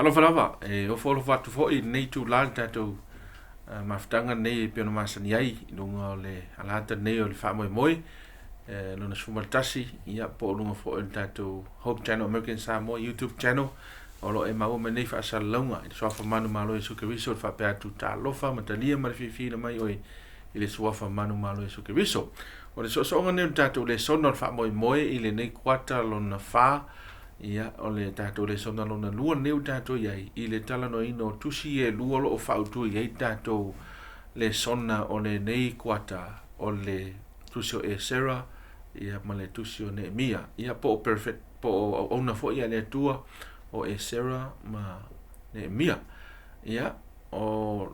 Talo falava, o folo fatu fo I nei tu lan tatou maftanga nei piano masani ai, lunga o le alata nei o le wha moi, luna sumaltasi, ia po lunga fo o tatou Hope Channel, American Samoa, YouTube channel, o lo e mau me nei wha salonga, I soafa manu malo e suke riso, wha pea tu ta lofa, matalia marififina mai oi, I le soafa manu malo e suke riso. O le soonga nei tatou le sona wha moi, I le nei kuata lona wha, ia o le tatou le sona lona lua neu tatou iai I le tala no ino tusi e lua lo o whautu iai tatou le sona o le nei kuata o le tusi o e Sarah ia ma le tusi o Nehemiah ia po o perfect po o ona fo ia le tua o e Sarah ma Nehemiah ia o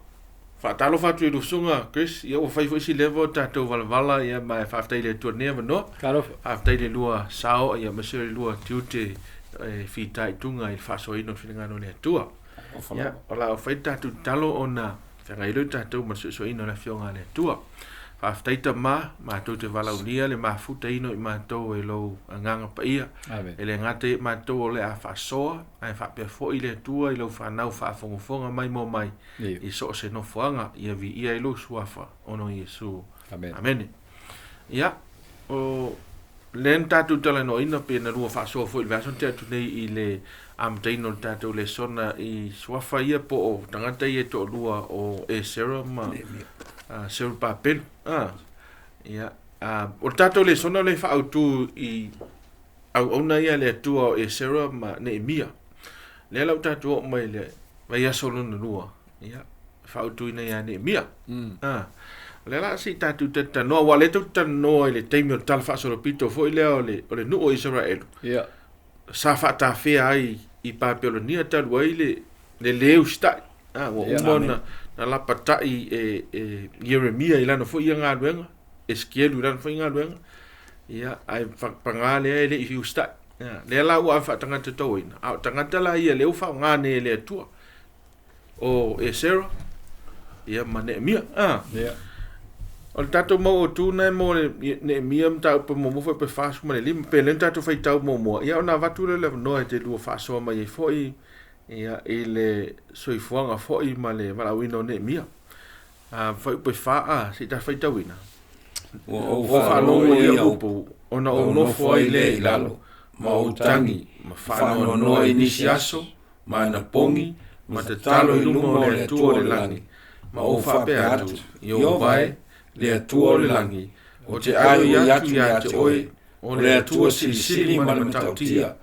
whaatalo whatu I rusunga Chris ia o whaifo isi levo tatou valavala ia ma e whaftai le tua nea mano whaftai le lua sao ia masiri lua tiute fitai tunga I whasoino whingano le tua. Ia, o la o whai tātou talo o na whangailu tātou masusoino le whionga le tua. Whaftaita ma tau te walaunia le mafuta ino I mātou e lau anganga pa ia. E le ngate mātou o le a whasoa, ai whapea fo I le tua I lau whanau whafongofonga mai mo mai. I so se no whanga ia vi ia I lau suafa ono Yesu. Amen. Ia, o len tatu tala no ina pe na rua faso fo il vason tatu nei I le am taino tatu le sona I swafa ia po o tangata ia to lua o e Sarah ma Sarah papel ia o tatu le sona le fa autu I au ona ia le tu o e Sarah ma Nehemiah le la tatu o mai le vai solo no lua ia fa autu ina ia Nehemiah le la si tatu tata no wa le tata no le teimi o tal fa solo pito fo ile o le nu o Israel sa fa ta fe ai I Babilonia tal wa ile le leusta o umona na la pata I Jeremia ila no fo ia nga luenga Eskielu ila no fo ia luenga ia ai fa pangale le I usta le la wa fa tanga te toina a tanga la ia le fa nga ne le tua o Sarah ia ma Nehemiah o tatou mau o tūna mo Nehemiah mta pa mo foi pe fasu ma le lim pe len tatou fai tau mo ia ona vatu le no te lua faso ma I foi ia ile soifuanga foi ma le valawino Nehemiah foi pe fa si ta fai tau ina o fa no ia o ona o no foi le lalo ma o tangi ma fa no inisiaso ma na pongi ma te talo I lumo le tuo le langi ma o fa pe atu yo vai le atua le langi, o te ayo yatu ya te oi, o le atua sili ma le matautia,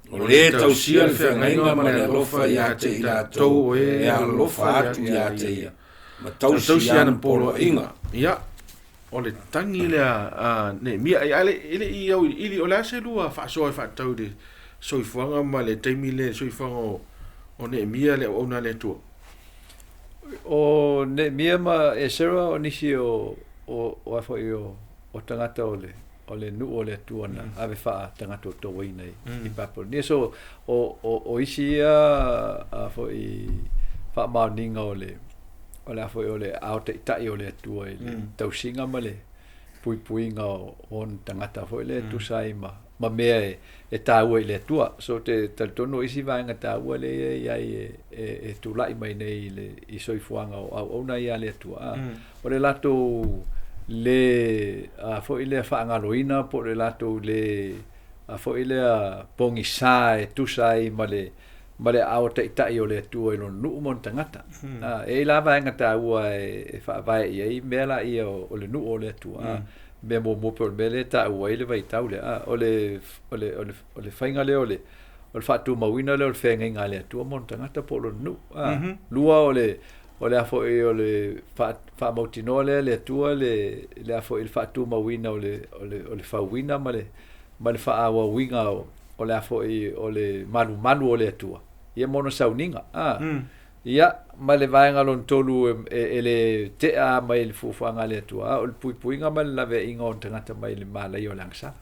o le tausia le whengainga ma le alofa ya te I la tau e alofa atu ya te ia, ma tausia na polo inga. Ia, o le tangi le Nehemiah, ele I au ili o le ase lua whaasoa whaatau de soifuanga ma le teimi le soifuanga o Nehemiah le ona le tua. O Nehemiah ma e Sarah o nisi o afo o tangata o le nu o le tuana ave wha tangata o tō nei I Babilonia so o isi afo I wha maoninga o le afo o le aote itai o le tua I le tausinga ma le puipuinga o tangata afo I le tusai ma mea e tāua I le tua so te talitono isi vaenga tāua le iai e tūlai mai nei I soifuanga o na ia le tua o le lato le fo I le whaangaloina po le lato le fo I le pongi sa e tusai ma le ao te itai o le tua I lo nuu mon tangata e la vaenga tāua e whaavai iai mea la ia o le nuu o le tua me mo por mele ta ua ile vai tau le o le fainga le o le fatu mawina le o fenga le tu montanga ta polo nu lua o le afo e o le fa motino le tu le afo il fatu mawina o le fawina ma le fa awa winga o le afo e o le manu o le tu ia mono sauninga ia ma le vaenga lon tolu ele te a mai le fufuanga le tua o le puipuinga ma le lave inga o tangata mai le malai o langsa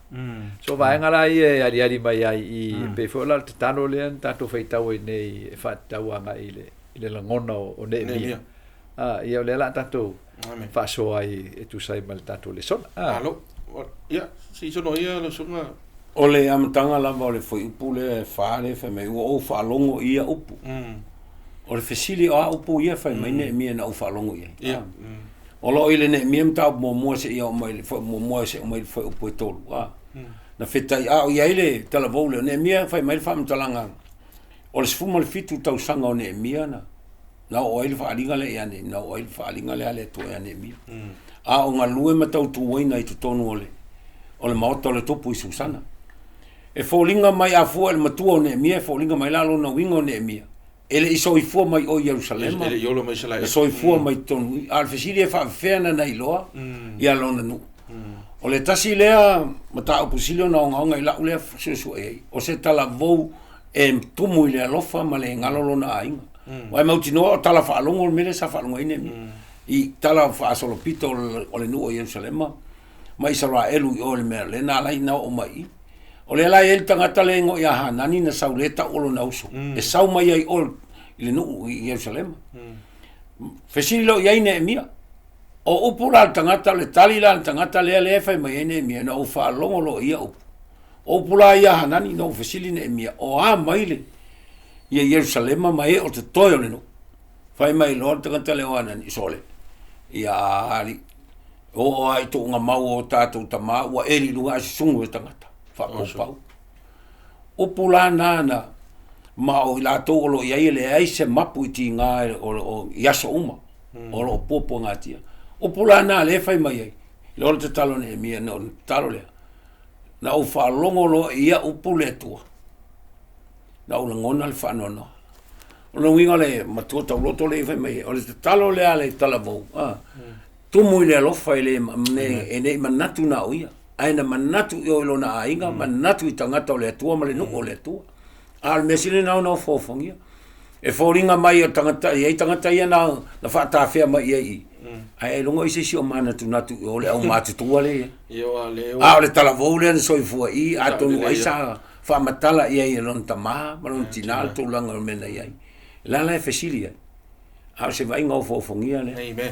so vaenga la ia ali mai ai I pe fola te tano le tato feitau nei fatauanga I le langona o Nehemiah ia le la tato fa so ai e tu sai mal tato le son alo ia si sono ia lo songa O le amatanga lava o le foi upu le whaare whai mai ua o whaalongo ia upu. O le whesili o a upu ia whai mai Nehemia na o whaalongo ia. O lo ile Nehemia mtau mua se ia o mai le mua se o mai le foi upu e tolu. Na whetai a o ia ile talavou le Nehemia whai mai le whaamatalanga. O le sifuma le fitu tau sanga o Nehemia na o ile whaalinga le ia ne, na o ile whaalinga le ale to ia Nehemia. A o ngā lue matau tuwaina i tutonu o le maota o le topu i Susana. E fōlinga mai a fua le matua o Nehemia, e fōlinga mai lalo na winga o Nehemia. Ele iso i fua mai o Jerusalema. Ele yolo mai sala. E so i fua mai tonu. Al fesili e whaafeana na iloa, i alona nu. O le tasi lea, mata opusili o na onga i lau lea suesu e. O se tala vou e tumu i lea lofa ma le ngalolo na ainga. Wai mautinoa o tala whaalongo o mele sa whaalongo i Nehemia. I tala whaasolopito o le nu o Jerusalema. Ma Israelu i o le mea le na lai na o mai. O le lai el tangata le ngo ia hanani na sauleta olo na uso. E sau mai ai ol i le nuu i Jerusalema. Fesili lo iai Nehemia. O upu la tangata le tali la tangata le fai mai Nehemia na ufa longo lo ia upu. O upu la ia hanani na fesili Nehemia. O a mai le ia Jerusalema mai o te toyo le nu. Fai mai lo tangata le o hanani sole. Ia ali. O ai to nga mau o tātou tama ua eri lunga asi sungu e tangata. Whakopau. O pula nana ma o ilatou o lo iai le ai se mapu i ti ngā o iaso uma. O lo popo ngā tia. O pula nana le fai mai ai. Le ora te talo Nehemia na o talo lea. Na o whalongo lo ia upu le tua. Na o ngona le whanona. O na winga le matua tau loto le fai mai ai. O le te talo lea le talavou. Tumu i le alofa i le e manatu na o ia. Aina manatu i o ilo na ainga, manatu i tangata o le atua, ma le nuku o le atua. Al mesile nao nao fōwhangia. E fōringa mai o tangata, i ei tangata ia na whaatawhea mai i. Ai longo i se si o manatu natu i o le au mātutua le. A o le talavou le na soifua i, a tonu ai sa whaamatala i ei lon tamaha, ma lon tinal tō langa o mena i ai. Lala e fesili ai. A se vai ngau fōwhangia le. Amen.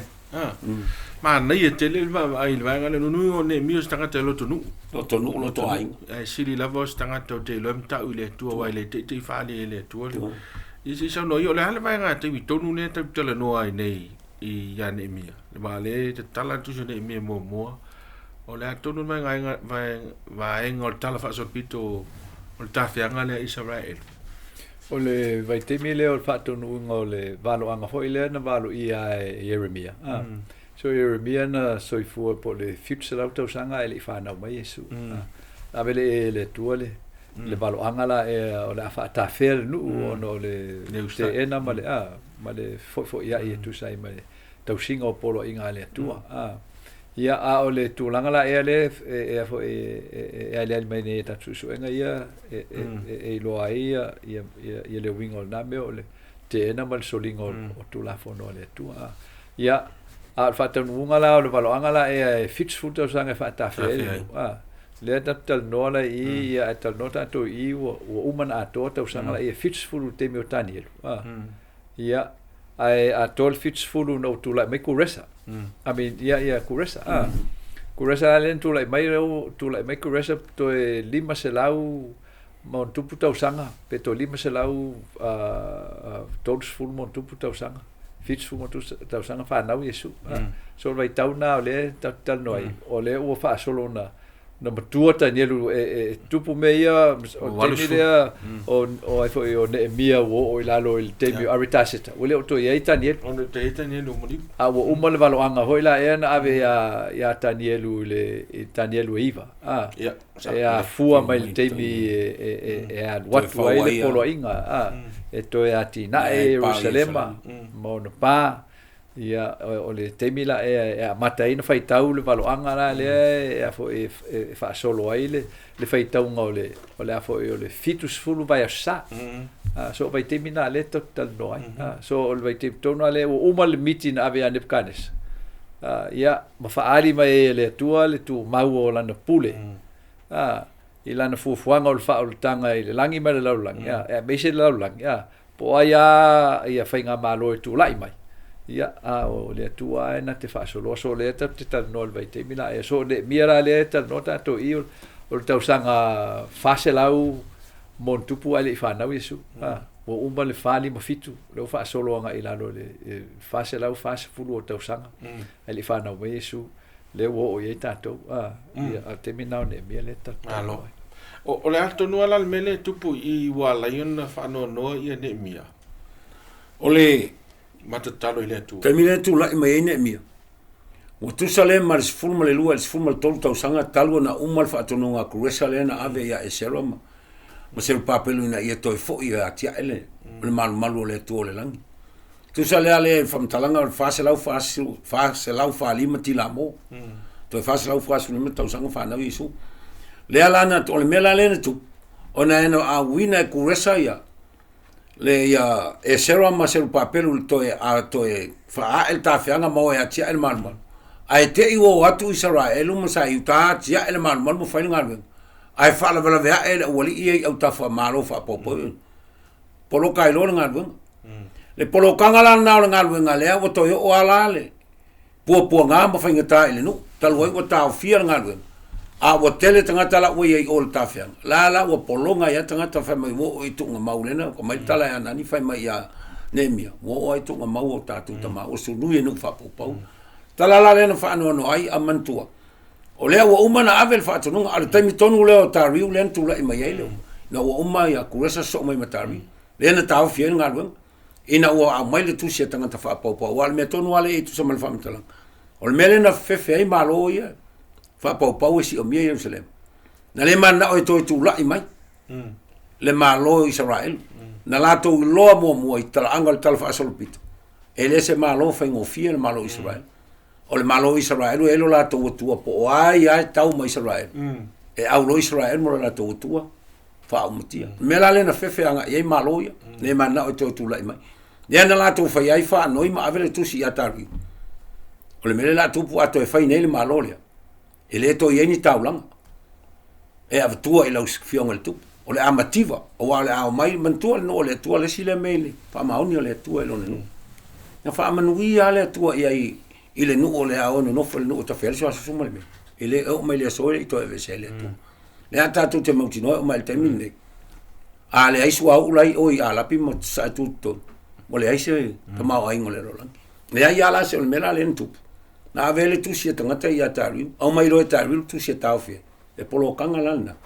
Ma nei e tele ai le vanga le nunu o Nehemia stanga te loto nu. Loto nu loto ai. Ai sili lava stanga te lem ta ile tua wai le te fali le tua. I sa no yo le hale vanga te vi tonu ne te tele no ai nei i ya Nehemia. Le ma le te tala tu Nehemia mo. O le tonu mai nga vai ngol tala fa so pito o ta fianga le Israel. O le vai te mi le o fatonu ngo le valo anga foi le na valo i Jeremia. So Jeremia na soifua po le future auto sanga ele fana mai Yesu. A vele le tuole le valo anga la o le fa ta fer nu no le te ena ma le foi ia e tu sai ma le tau singa polo inga le tua. Ia a o le tulanga la ele fo ele mai ne ta su enga ia lo ia le wingo na me o le te ena mal solingo o tu la fo no le tua. Ia a fata nunga la o le valo anga la fits futa sanga fata fe le tal no la i tal nota to i o uman a to ta sanga la fits fulu te mi otani ia ai a tol fits fulu no tu la me kuresa I mean ia kuresa kuresa len tu la mai kuresa to lima selau mon tu puta sanga pe to lima selau tols fulu mon tu puta sanga fits fu motu tau sanga fa nau Yesu so vai tau na le tal noi o le o fa solo na matua ta nielu tupu meia o temia o ai foi o Nehemia o ilalo il temio aritasita o le o to ia taniel on te tanielu moni a o umal valo anga hoila ena ave ya tanielu le tanielu iva ya fua mai temi what way le polo inga e to e ati na Jerusalema mo no pa ia o le temila e mataina fai tau le valoanga la le fo e fa solo ai le fai tau o le fo o le fitus fulu vai sa so vai temina le total no ai so vai te tonu le o uma le meeting ave anepkanes ia ma fa ali mai le tua le tu mau o lana pule i lana fuafuanga o le fa o tanga i le langi mai le laulang ia me se laulang ia po ia fai nga malo tu lai mai ia o le tua na te fa solo so le te tal no vai te mina so le mira le tal no ta to i o le tausanga faselau mon tupu ale whanau Iesu. O umba le whali ma fitu. Leo wha soloanga i lalo le faselau fasefulu o tausanga. Ale whanau ma Iesu. Leo o iei tātou. A te minau Neemia le tātou. O le ato nua la mele tupu i wala iona whanau noa i a Neemia. O le matatalo i le atu. Te mire tu lai mai Neemia. O tu sale ma le sifulu ma le lua, le sifulu ma le tolu tausanga talu na umal whaatononga kuresa le na ave ia e sero ma. Ma se papelu ina ia toi fo ia atia ele. Le malu le tu o le langi. Tu sale ale whamtalanga o fase lau whalima tila mo. Toi fase lau whasulima tausanga whanau Iesu. Le alana o le mela lena tu. O na ena a wina e kuresa ia. Le ia e sero ma se papelu toi a toi wha el tawhianga mo e atia ele malu. Ai te iwo atu Israelu ma sa iuta atia ele malu mo whainga alwenga. Ai fala vela vea ele wali ia au tafa malo fa popo. Polo kai lo ngal weng. Le polo kangala na ngal weng ale o to o ala le. Po nga ma fa ngata ele no. Taloi o ta fia ngal weng. A o tele tanga tala o ye o ta fia. La o polo nga ya tanga ta fa mai o i tu nga maulena ko mai tala ya nani fa mai ya Neemia. O i tu nga mau o ta tu ta ma o su nu ye no fa popo. Tala la le no fa no ai amantua. O lea ua uma na avel whaatonunga, ale taimi tonu leo tāriu len tula i mai eileo. Na ua uma ia kuresa so mai matari. Lea na tāo fia ngā ruang. Ina ua a mai le tusi a tangata whaapaupa. Wa le mea tonu ale e tusa male whaamatalang. O le mea le na fefe ei malo ia. Whaapaupa e si o mia Jerusalem. Na le mana o e toi tula i mai. Le malo Israel. Na lato loa mua i tala anga le tala whaasolopito. E le se malo whaingo fia le malo Israel. O le malo Israel e lo la to tua po ai tau mai Israel e au lo Israel mo la to tua fa umutia me la le na fefe anga e malo ia ne mana o to tu lai mai ne na la to fa ai fa noi ma avele tu si atari o le mele la tu pu ato e fa nei le malo le e le to ye ni taulang e av tua e lo fiong el tu o le amativa o ale au mai mantua no le tua le sile mele fa mauni o le tua e lo no na fa manui ale tua i ile nu ole a ono no fo no ta fel so so mo le ile o mai le so i to e vesele tu le ata tu te mo tino o mai te mine ale ai sua u lai o i ala pi mo sa tu to mo le ai se to ma ai ngole ro lan le ai ala se o mela le tu na vele tu si tanga ta ia ta ri o mai ro ta ri tu si ta ofie e polo kanga lana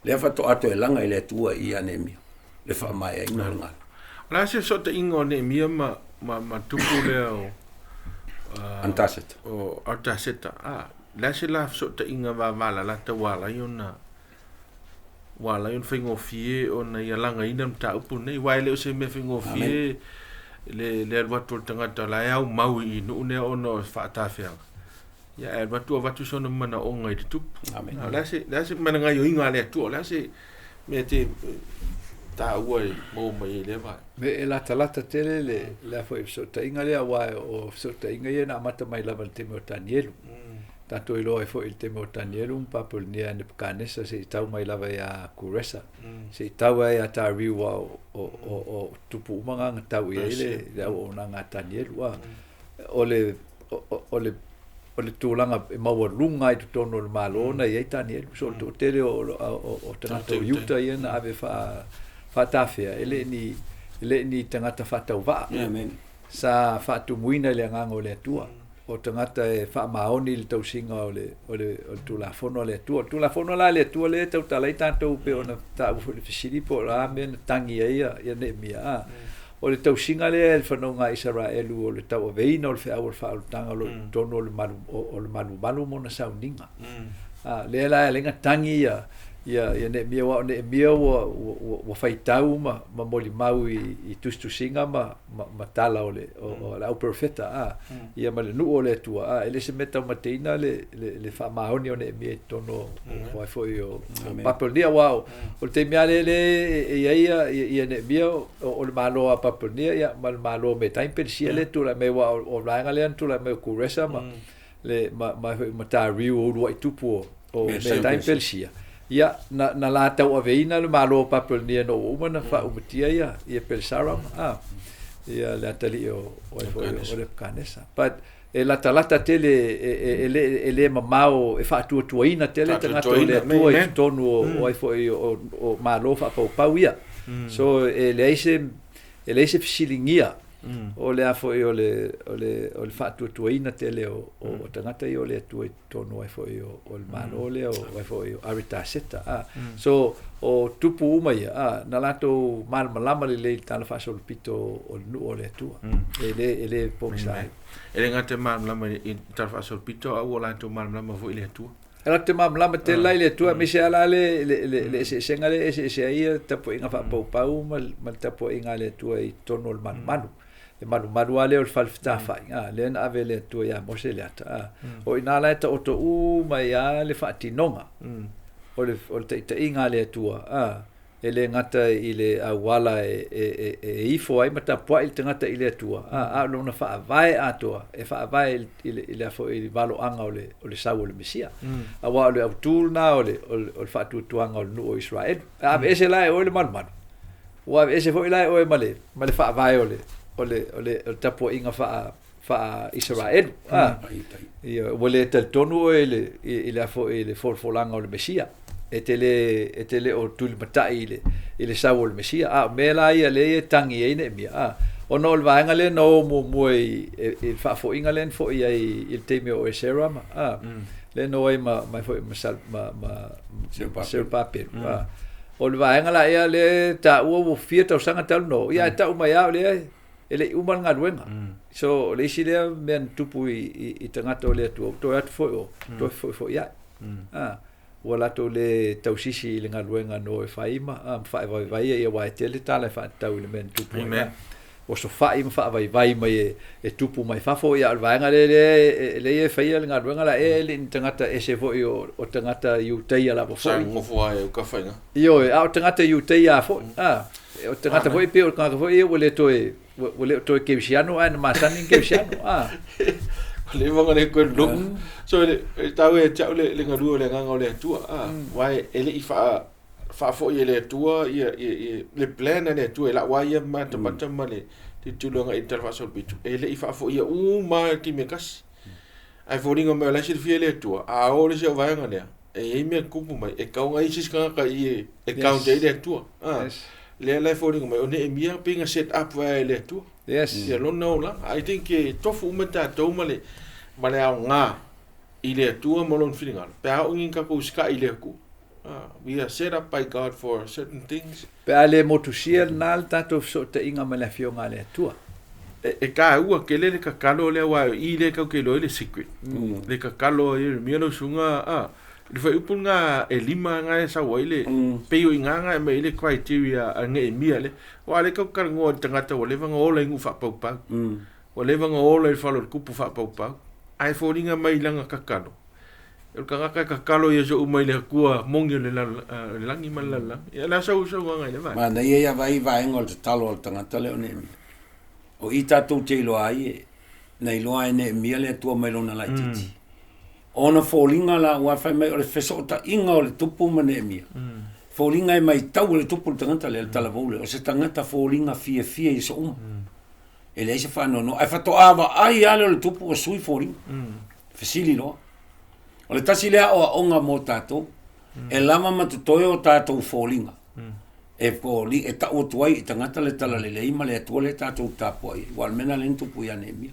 le fa to ato e langa ile tu i Neemia le fa mai ai ngala la se so te ingo Neemia ma tupu le o Antaseta. O Antaseta. La se la so te inga wala la te wala iona. Wala iona whaingo fie o na ia langa ina mta upu nei. Wai leo se me whaingo fie le watu tangata la au mau i nu ne ono whaatawhianga. Ia watu a watu sona mana o ngai te tupu. La se mana ngai o inga le atua. La se me te ta uai mo mai le vai. Me e lata tele le fo so ta inga le wa o so ta inga ye na mata mai lava te mo Danielu. Tanto i loa fo il te mo Danielu un papo nia ne kanesa se tau mai lava ya kuresa. Se tau ya ta riwa o tupu manga tau ye le o na nga Danielu wa o le tūlanga e maua lunga i tutono le malona i ei Danielu. So to tele o tangata o yuta i na ave whaatawhia, ele ni tangata whatau waa. Sa whaatu muina le ngango le atua. O tangata e whaamaoni le tausinga o le tulafono le atua. Tulafono la le atua le tau talai tātou pe ona tāu le fisiri po la mena tangi ia Neemia. O le tausinga le whanonga Israelu o le tau aveina o le whiau o le whaarutanga o le tono o le malu mona sauninga. Le la lenga tangi ia Neemia wa Neemia wa faitau ma moli mau i tustusinga ma tala o la profeta ia ma le nu o le tua ele se meta mateina le whaamaoni o Neemia tono o foi o paponia wa o te mea le ia Neemia o le malo a paponia ia ma le malo me time persia le tu la me wa o ranga le tu la me kuresa ma le ma ta riu o i tupu o me time persia. Ia na la tau aveina le malo papel ni no umana fa umatia ia pelsaram ia le atali o le kanesa but e lata tele e le mamao e whaatuatuaina tele tangata o le atua i tonu o ai foi o malo whapau ia. So e leise fisilingia o le foi o le whaatuatuaina tele o tangata i o le atua i tonu ai foi o le malo le o ai foi o arita seta. So o tupu uma ia na lato malama le tala whaasol pito o nu o le atua. E le pomisai. Ele ngate malama i tala whaasol pito au o lato malama vo i le atua. Ela te malama te lai le atua me se ala le senga le se ia tapo inga whapau ma tapo inga le atua i tonu o le manu. Le manu ale o le whalfita whai. Le na ave le atua ia mose le ata. O ina lai ta oto mai a le whaatinonga. O le ta inga le atua. E le ngata i le awala e ifo ai mata pua i le ngata i le atua. Lo na whaavai atoa. E whaavai i le afo i valo anga o le sau o le Mesia. Awa o le autul na o le whaatutuanga o le nu o Israel. Ave ese lai o le manu. Wa ese fo i lai o e male whaavai o le tapo inga wha Israel. Wa le tal tonu i le afo i le folanga o le Mesia. E te le o tuli matai i le sau o le Mesia. Me la ia le tangi e Neemia. O no le vaenga le no mo i whaafo inga len fo i le teime o e serama. Le no e ma fo i serpape. O le vaenga la ia le ta ua o fia tau sanga tau no. Ia ta uma ia le ele umal nga duenga. So le isi le men tupu i tangata o le atu. To atu fo o. To fo ia. Wala to le tausisi le ngaluenga no e faima vai ia wa tele tala fa tau le men tupu o so faima fa vai mai e tupu mai fafo ia vaenga le e faia le ngaluenga la le tangata ese fo o tangata yu teia la fo mo fo ai ka fainga io o tangata yu teia fo o tangata fo pe o ka fo ia wole to ke siano an masani ke siano le vanga le ko lo so le tau e tau le ngaru le nganga le tua wai ele I fa fo le tua le plan le tua la wai ma mata le ti tulunga intervasol bitu ele I fa fo ia ma ti mekas ai fo ringa me la sir fie le tua a o le se vai ngale e me kupu mai e kaunga I sis ka I e kaunga le tua le fo ringa me o Nehemiah pinga set up vai le tua. Yes. Yeah, no la. I think tofu umeta to male au nga I le tua molon feelinga. Pe au ngin ka ko ska I le ku. We are set up by God for certain things. Pe ale motusia nal tato so te inga mala fionga le tua. E ka ua ke le ka kalo le wa I le ka ke lo le secret. Le ka kalo I mielo sunga le fa upunga e lima nga e sa waile pe o nga me le criteria nge mia le wa le ka ngo tangata o le vanga o le ngu fa pau pau o le vanga o le fa lo kupu fa pau pau ai fo ringa mai langa ka kalo e ka kalo ye so mai le kua mongi le langi malala e la so nga le vai ma na ia vai ngol talo tangata le ne o ita tu te lo ai na ilo ai ne mia le tua mai lona la titi ona folinga la wa fa mai o le fesota inga o le tupu ma Nehemia folinga mai tau le tupu tangata le tala vole o se tangata folinga fie I so ele se fa no ai fa to ava ai ale le tupu o sui folinga fesili no o le tasi le o onga mo tato e lama matutoe o tato folinga e foli e ta o tuai tangata le tala le ima le tuale tato tapo ai wal mena le tupu ya Nehemia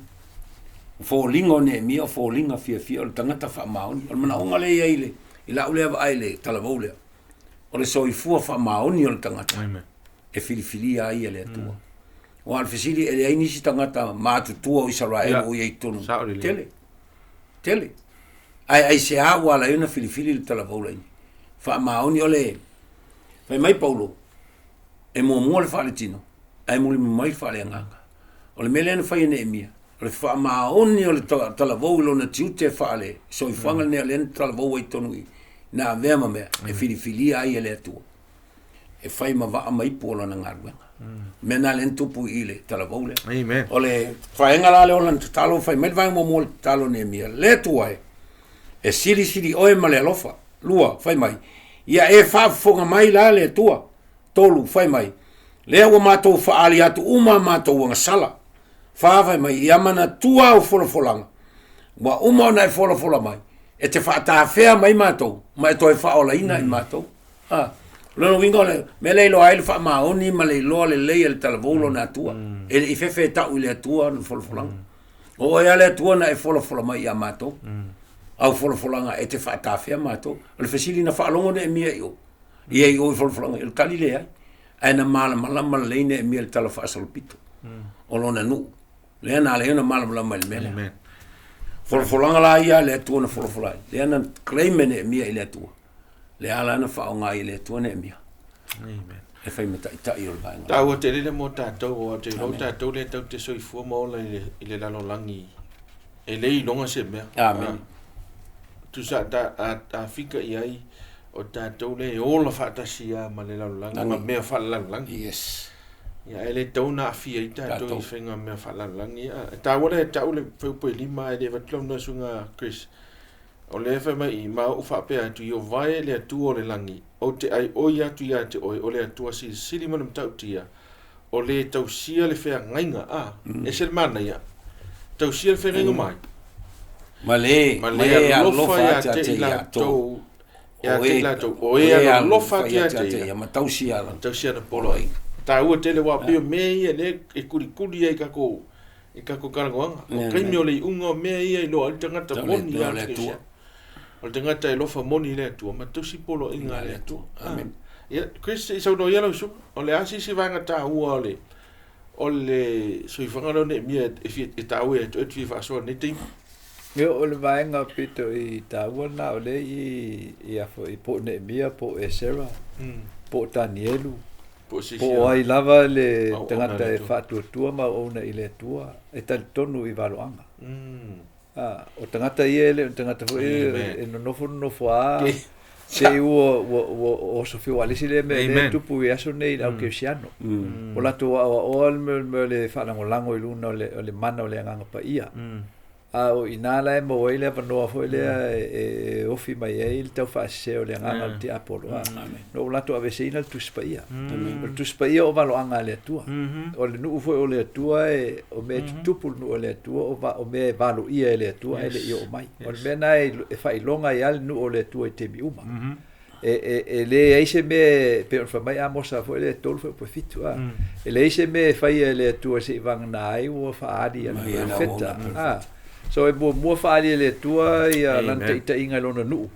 folinga Nehemia folinga fie o tangata fa maoni o mana onga le ile ila ule ai le tala vole o le soifua fa maoni o tangata e filifili ai le tua o al fesili ele ai nisi tangata matutua o Israel o ye tonu tele ai se awa la una filifili le tala vole fa maoni o le fa mai Paulo e mo le fa le tino ai mo mai fa le nganga o le melen fa Nehemia le fa maoni o le tala vole na tiute fa le soifanga ne le tala vole tonu na vema me e filifili ai le tua e fai ma va mai polo na ngarwe mena len tupu ile tala vole amen ole fai ngala le olan talo fai met vai mo talo Nehemia le tua e siri oe male alofa lua fai mai ia e fa fonga mai la le tua tolu fai mai le wa mato fa ali atu uma mato wa sala fa fai mai ia mana tua o folo folanga Wa uma na fola mai. E te whaata whea mai mātou. Mai toi whaola ina i mātou. Lono wingo le, me le lo ai le wha maoni, ma le loa le lei le talavolo na atua. E le i fefe tau i le atua na folfolanga. O ea le atua na e fola mai a mātou. Au folfolanga e te whaata whea mātou. Le fesili na whaalongo ne e mia i o. Ia i o i folfolanga, il tali le ai. Ai na malama leine e mia le tala whaasalopito. O lona nu. Lea na le na malama le mele. Folfolanga la ia le atua na folfolai. Lea na kleimene e mia i le atua. Le ala na whaonga i le atua ne e mia. Amen. E whai mata i tai o le vaenga. Tāua te rere mō tātou o te rau tātou le tau te soifua maola i le lalolangi. E lei longa se mea. Amen. Tu sa a fika i ai o tātou le ola whaatasi a ma le lalolangi. Ma mea whaalalangi. Yes. Ia e le tauna a fia i tātou i whenga mea whaalalangi. Tāua le tau le whaupoe lima e le watlau na sunga Chris. O le wha mai i maa u whapea atu i o vai le atu o le langi. O te ai oi atu i ate oi o le atua sili manam tau tia. O le tau sia le whea ngainga e se le mana ia. Tau sia le whea ngainga mai. Ma le a lofa ia te i la tau. Ia te i la tau. O e a lofa ia te ia. Ma tau sia la. Tau sia na polo ai. Tā ua tele wā pio mea ia le e kuri ia i kako. I kako karangoanga. O kaimi o le unga mea ia i loa. Al tangata moni ia te sia. O le tangata e lofa moni le atua, ma tausi polo inga le atua. Amen. Ia, Chris, i sau no ia lau su, o le asi si vanga tā ua o le soifanga lau Nehemiah e tā ua e tu fi whaasoa ne teima. O le vaenga pito i tā ua na o le i afo i po Nehemiah, po Esera, po Danielu, po ai lava le tangata e whaatua ma ona i le atua, e tali tonu i waloanga. O tangata ia ele, tangata fo e nofo a se o sofio alisi le me tupu i aso nei au kersiano. O lato o me le whalangolango i luna o le mana o le anganga pa ia. O inala e mo ele vanoa fo ele e ofi mai e il tau whaase o le anganga o te apolo. No lato ave se ina le tuspa ia. O tuspa ia o valo anga le atua. O le nuu fo o le atua e o me tupu nuu o le atua o me valo ia e le atua e le ia o mai. O le mena e whailonga i ale nuu o le atua i te mi uma. E le eise me pe on fa mai amosa fo ele tolu fo fitu. E le eise me fai e le atua se vanga na ai o fa adi e feta. So e mua whaali le tua ia lanta ita inga lona nuu.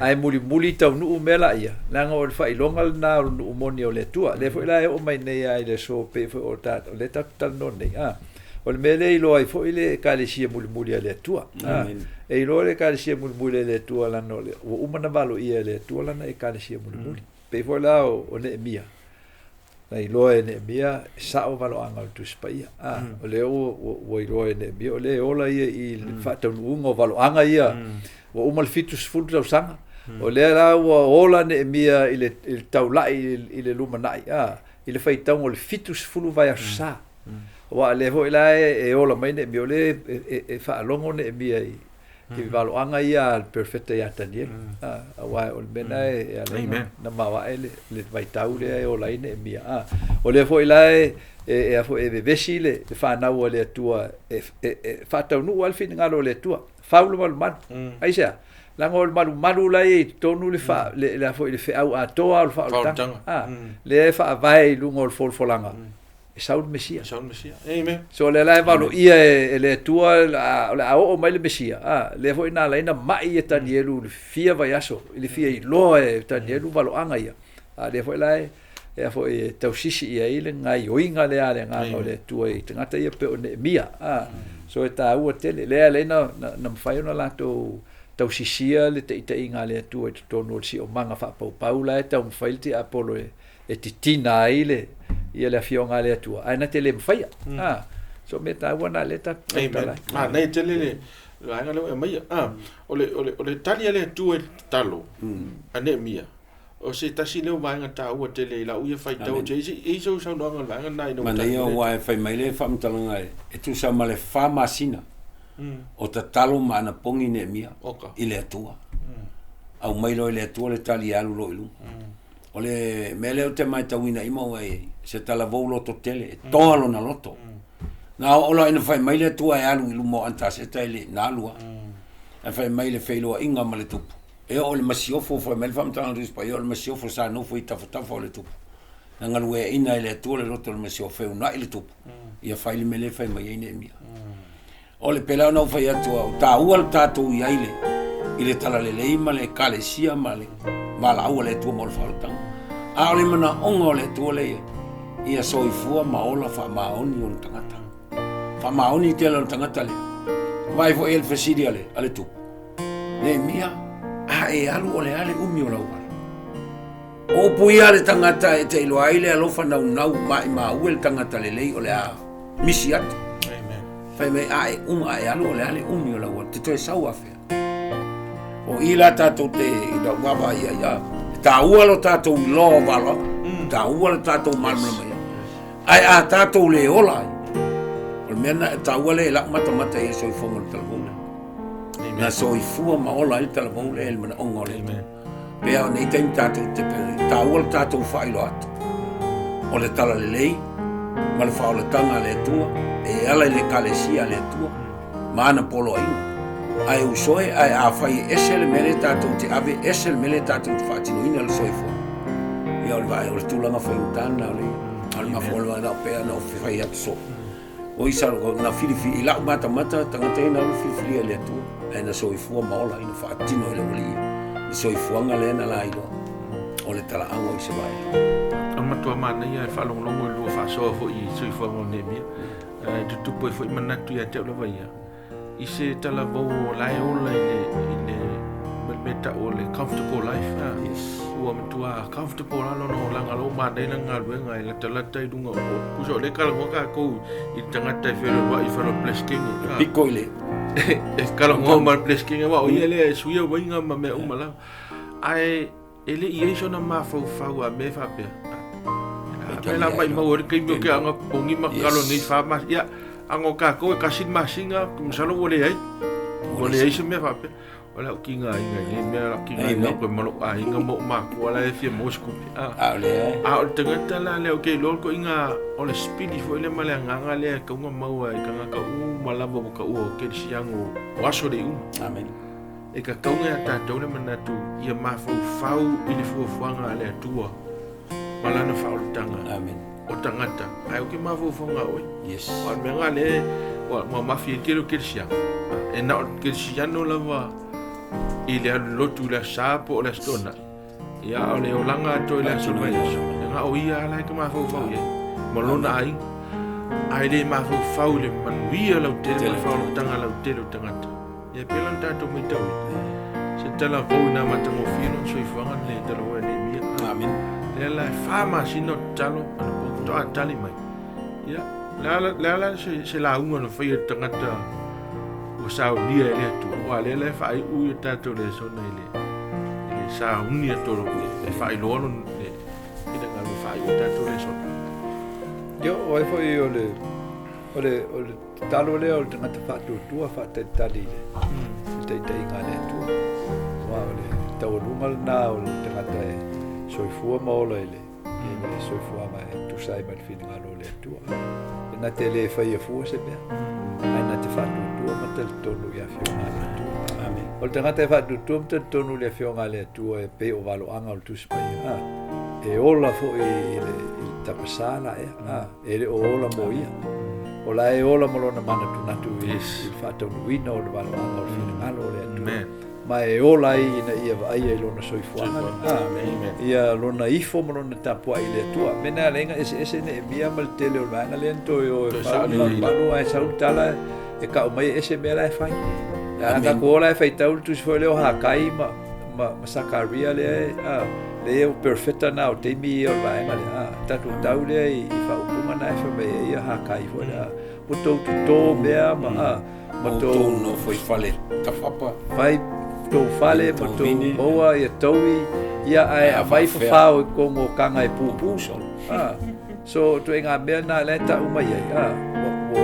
Ai muli tau nuu mela ia. Langa o le whailonga na o nuu moni o le tua. Le fo ila e o mai nei ai le so pe fo o tata. O le tata non nei. O le mele ilo ai fo ile ka le sia muli a le tua. E ilo le ka le sia muli le tua lana o le. O umana valo ia le tua lana e ka le sia muli. Pe fo ila o Nehemiah. Nei loe Nehemiah sa o valo anga tu spaia. O le o loe Nehemiah o le ola ia i fatau ungo valo anga ia. O umal fitus fulta sanga. O le la o ola Nehemiah i le taulai i le lumanai. I le faitau o le fitus fulu vai sa. O le ho ila e ola mai Nehemiah o le e fa longo Nehemiah i valo anga ia al perfecta ia Daniel. Wa o mena e ale na mawa ele le vai tau le o la Nehemiah. O le foi la e a foi e vesi le fa na o le tua e fa tau nu al fin ngalo le tua. Faulo mal man. Ai sa. La ngol malu la e tonu le fa le foi le fa au a toa al fa. Le fa vai lu ngol folanga. Saul Mesia. Amen. So le la valo ia le tua la o mai le Mesia. Le foi na la mai e Danielu le fia vai aso. Le fia i lo e Danielu valo anga ia. Le foi la e foi tau sisi ia ile ngai oinga le ale nga le tua i tangata ia pe o Nehemiah. So e ta ua tele le na mfai ona lato tau sisia le te ita inga le tua i tonu si o manga fa pau la e tau mfai te apolo e titina ile ia le fionga le atua ai na tele mfaia so me ta wana le ta nei tele le anga le mai o le tali le atua talo a Nehemiah o se tasi le vanga ta ua tele la uia fai tau je i so so no vanga nai no mana ia wa fai mai le fam talanga e tu sa male fa masina o ta talo mana pongi Nehemiah i le atua au mai lo le atua le tali alu lo ilu o le mele o te mai tauina ima wai se tala vou loto tele toalo na loto na ola ina fai mai le tua e alu ilu mo anta se tele na alua e fai mai le feilo inga ma le tupu e o le masiofo fo mel fam tanga ris pa yo le masiofo sa no fo ita fo le tupu na ngalue ina ile tu le roto le masiofo na ile tupu ia fai le mele fai mai Neemia o le pela no fai atu ta ual tatu ile tala le leima le kalesia male mala au le tu mo le faltang a le mana ongo le tu le ia soifua maola fa maoni on tangata fa maoni te le tangata le vai fo el fesidi ale tu Neemia a e alu ole ale umi ola wala o pui ale tangata e te ilo aile alofa nau ma uel tangata le lei ole a misiat amen fai me a e alu ole ale umi ola wala te toe sau afea o ila tatou te ila waba ia ta ua lo tatou lo valo ta ua lo tatou malmala ai a tatou le ola o mena ta ua le la mata ia soi fongo telefone na soi fua ma ola il telefone el mana ongo le pe a nei tem tatou te pe ta ua lo tatou fai lo atu o le tala le lei ma le fao le tanga le tua e ala le kalesia le tua mana polo ai ai usoe ai a fai esel mele tatou te ave esel mele tatou te fatino ina le soifo ia o vai o tulanga foi tana le al ma folwa na pe na fai at so o isa na filifi ila mata tangata ina le filifi le tu ai na soifo ma ola ina fatino le oli soifo nga le na lailo o le tala ango isa vai o matua mana ia fa longo lu fa so fo i soifo mo Neemia tu poi foi manatu ia te lo vai I se tala vau o lai ola i le meta o le comfortable life. Yes. Ua matua comfortable alo no langa lo madai na ngā ruenga i la talata I runga o kuso le kalangoa ka kou I tangata I whero wa I whero pleskingi. Piko I le. E kalangoa ma pleskingi wa o ia le suia wainga ma mea umala. Ai ele I eiso na mafau fau a me whapea. Me la mai maori kei mio ke anga pongi makalo nei whamas. Ia. Ango ka ko kasin masinga kumsalo wole ai se me fa pe wala kinga inga me la kinga ko malo inga mo ma wala e fie mosku a o tengata la le okay lol ko inga o le speedy fo le male nga le ka nga mau ai ka nga u malava ka u ke siango waso de amen e ka kaunga ta tole manatu ia ma fau I le fuanga le tua malana fa o tanga amen o tangata ai o ke mafufonga oi yes o me ngale o ma mafia kilo kirsia e na kirsia no lava ile lotu la sapo la stona ia o le olanga to ile sona nga o ia la ke mafufau ye malona ai le mafufau le manuia la te fa o tanga la te tangata ia pelan tato mai tau se tala vo na matango fino so ifanga le tala o Neemia amen la fama sino talo to atali mai ia la se la unga no fai tangata o sa unia ele tu o le fai u tato le sona ile sa unia to le fai lono ida ngalo fai u tato le sona yo o foi o le talo le o tangata fatu tua fata tali le te ngale tu wa le tau lungal na o tangata soifua maola ele soifua mai tu sai mai fini ngalo le tua na te le fai fu se be ai na te fatu tua ma te tonu ia fio ngale tua amen o te ngata fatu tua te tonu le fio ngale tua e pe o valo anga o tu spai e ola fo I le tapasala e le ola mo ia o la e ola mo lona mana tu natu I fatu wino o le valo anga o fini ngalo le tua ma e ola ina ia vai e lona soifuanga ia lona ifo mo lona tapua I le tua mena lenga ese Neemia mal tele o manga lento o palo ai sautala e ka o mai ese mera e fai ka ko ola e fai tau tu foi le o hakai ma sakaria le le o perfecta na o te mi o manga le tatu tau le I fa o puma na e fa me ia hakai foi la o to mea ma to no foi fale tafapa vai to fale mo to boa ia towi ia ai vai fao como kanga e pupu so to inga bena leta uma ia o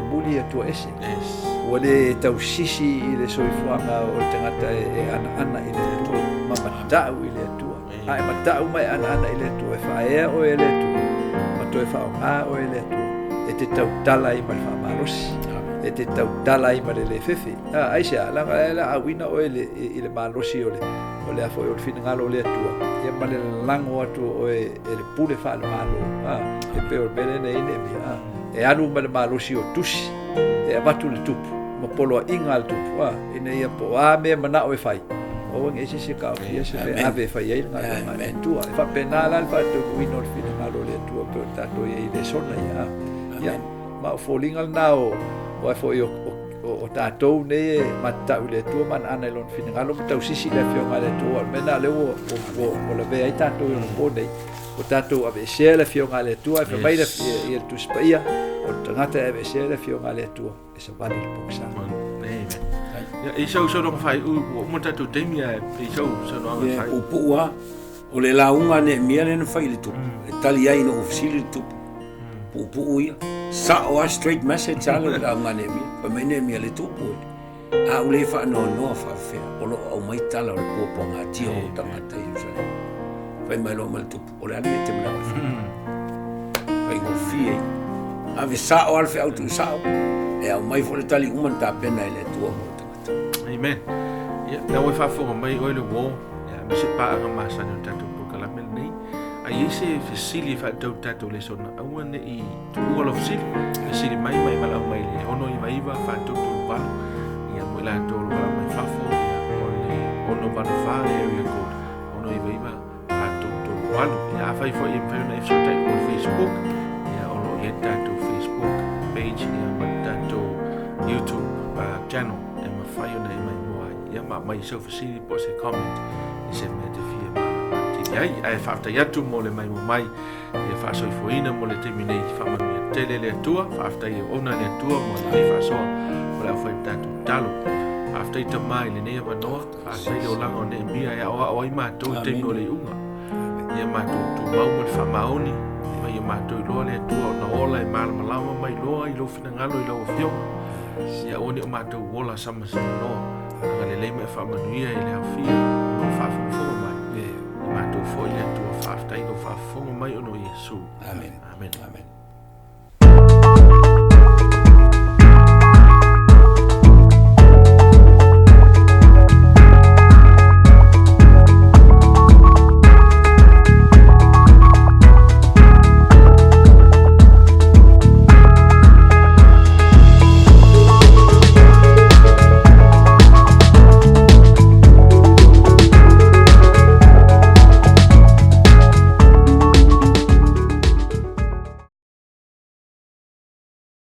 buli to ese o le tau sisi I le soifuanga o tangata e ana I le tu mama tau I le tu ai mata uma ana I le tu e fa e o e le tu ma to e fa o e le tu e te tau tala I mal fa maros e te tau tala i mare le fefe. Aisa, la awina o le malosi o le afo o le finangalo o le atua. Ia male lango atu o le pule wha le malo. E peo mele ne Neemia. E anu male malosi o tusi. E avatu le tupu. Ma polo a inga le tupu. Ina ia po mea mana o e whai. O ngesi se ka o se me ave whai ei ngā le tua. E whapena la le whatu kuino le finangalo le atua peo tato i LESONA ia. Ia, ma o fōlinga na o fo o tātou ne matau le tua man ana lon finangalo matau sisi le fionga le tua mena le o le vea i tātou i o nei o tātou ave se le fionga le tua e mai le i tu spaia o tangata ave se le fionga le tua e sa vali le poksa e sau no fai o mo tātou Neemia e sau no fai o pua o le launga Neemia le fai le tupu e tali ai no ofisili le tupu pupu ia sa o straight message ala la Neemia pa me Neemia le tupu a ule fa no fa fe o lo o mai tala o popo nga tio tangata i sa fa mai lo mal tupu o le ame te mla fa i go fie a ve sa o al fe auto sa e o mai fo le tali uma ta pena ile tua mo tangata amen ya na we fa fo mai o le wo ya me se pa nga masa no tatu ko la mel nei a ese fisili fa tau tatu LESONA au ne i tu all of sil fisili mai mala mai le ono i vai va fa tu pa ia mo la to lo mai fa fo ia ono ba fa area code ono i vai va fa tu walo ia fa fo i pe na so tai on Facebook ia ono i tatu Facebook page ia ma tatu YouTube channel e ma fa yo nei mai mo ia ma so fisili po se comment i se me te fie ai ai fafta yatu mo le mai mo mai e fa so foina mo le terminei fa ma tele le tua fafta i ona le tua mo le fa so mo la foi tanto talo fafta i mai le ne ma no fa sai le ola on Neemia ya o i ma to te no le unga ia ma tu mau mo fa maoni ia ma to lo le tua na ola e mal malama mai lo i lo fina ngalo i lo fio ia oni ma to ola sama no ngale le me fa manuia i le afia no fa fo ma tu foi le tua fafta i no fa fonga mai ono Yesu. Amen. Amen. Amen.